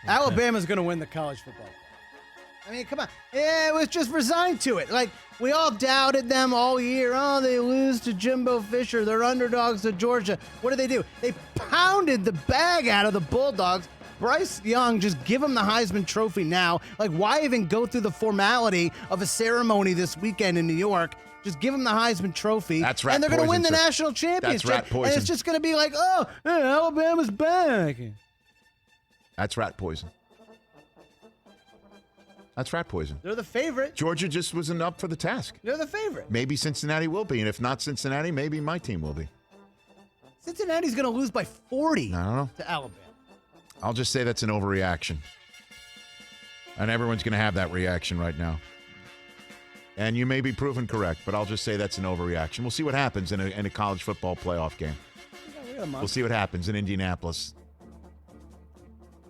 Alabama's going to win the college football. I mean, come on. Yeah, it was just resigned to it. Like, we all doubted them all year. Oh, they lose to Jimbo Fisher. They're underdogs to Georgia. What do? They pounded the bag out of the Bulldogs. Bryce Young, just give him the Heisman Trophy now. Like, why even go through the formality of a ceremony this weekend in New York? Just give him the Heisman Trophy. That's rat and they're going to win the sir. national championship. That's rat poison. And it's just going to be like, oh, Alabama's back. That's rat poison. That's rat poison. They're the favorite. Georgia just wasn't up for the task. They're the favorite. Maybe Cincinnati will be, and if not Cincinnati, maybe my team will be. Cincinnati's going to lose by 40 I don't know. to Alabama. I'll just say that's an overreaction. And everyone's going to have that reaction right now. And you may be proven correct, but I'll just say that's an overreaction. We'll see what happens in a college football playoff game. We'll see what happens in Indianapolis.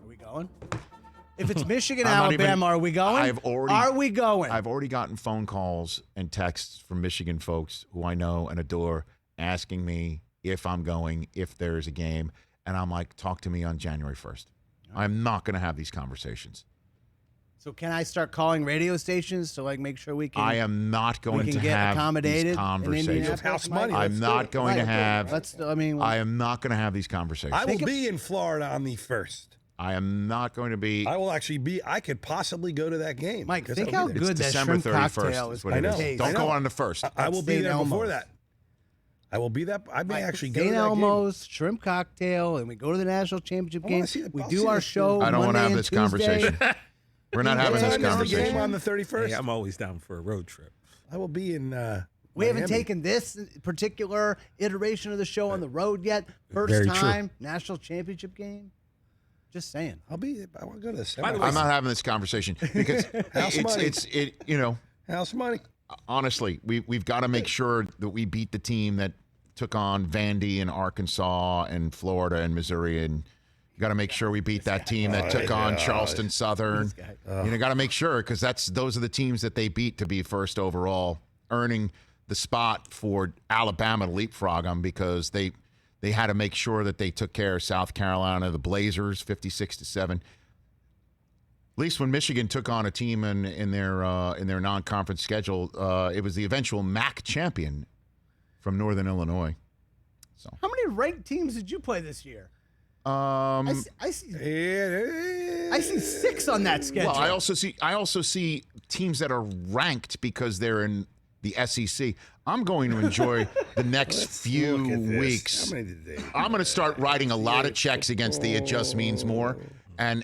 Are we going? If it's Michigan, Alabama, are we going? Are we going? I've already gotten phone calls and texts from Michigan folks who I know and adore asking me if I'm going, if there's a game. And I'm like, talk to me on January 1st. I'm not going to have these conversations. So can I start calling radio stations to make sure we can? I am not going to get have accommodated these conversations. House money. I'm not going to have. I am not going to have these conversations. I will be in Florida on the 1st. I am not going to be. I will actually be. I could possibly go to that game. Mike, think how good that December shrimp 31st cocktail is what it is. Don't go on the 1st. I will be there before that. I will be there. I may actually go to that Elmo's shrimp cocktail, and we go to the national championship game. We do our show. I don't want to have this conversation. We're not having this conversation. Game on the 31st. Hey, I'm always down for a road trip. I will be in. We haven't taken this particular iteration of the show on the road yet. First time national championship game. Just saying. I want to go to the I'm not having this conversation because house money. Honestly, we've got to make sure that we beat the team that took on Vandy and Arkansas and Florida and Missouri, and you got to make sure we beat that team that took on Charleston Southern. Got to make sure because those are the teams that they beat to be first overall, earning the spot for Alabama to leapfrog them because they had to make sure that they took care of South Carolina, the Blazers, 56-7. At least when Michigan took on a team in their non-conference schedule, it was the eventual MAC champion from Northern Illinois. So, how many ranked teams did you play this year? I see 6 on that schedule. Well, I also see teams that are ranked because they're in the SEC. I'm going to enjoy the next few weeks. I'm going to start writing a lot of checks against the It Just Means More. And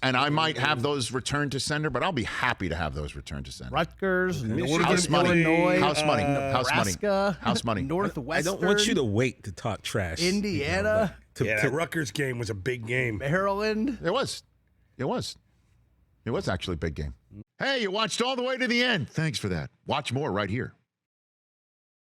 I might have those returned to sender, but I'll be happy to have those returned to sender. Rutgers, Northern House money. Illinois, House money. House money. Nebraska, House money. Northwestern. I don't want you to wait to talk trash. Indiana. That Rutgers game was a big game. Maryland. It was actually a big game. Hey, you watched all the way to the end. Thanks for that. Watch more right here.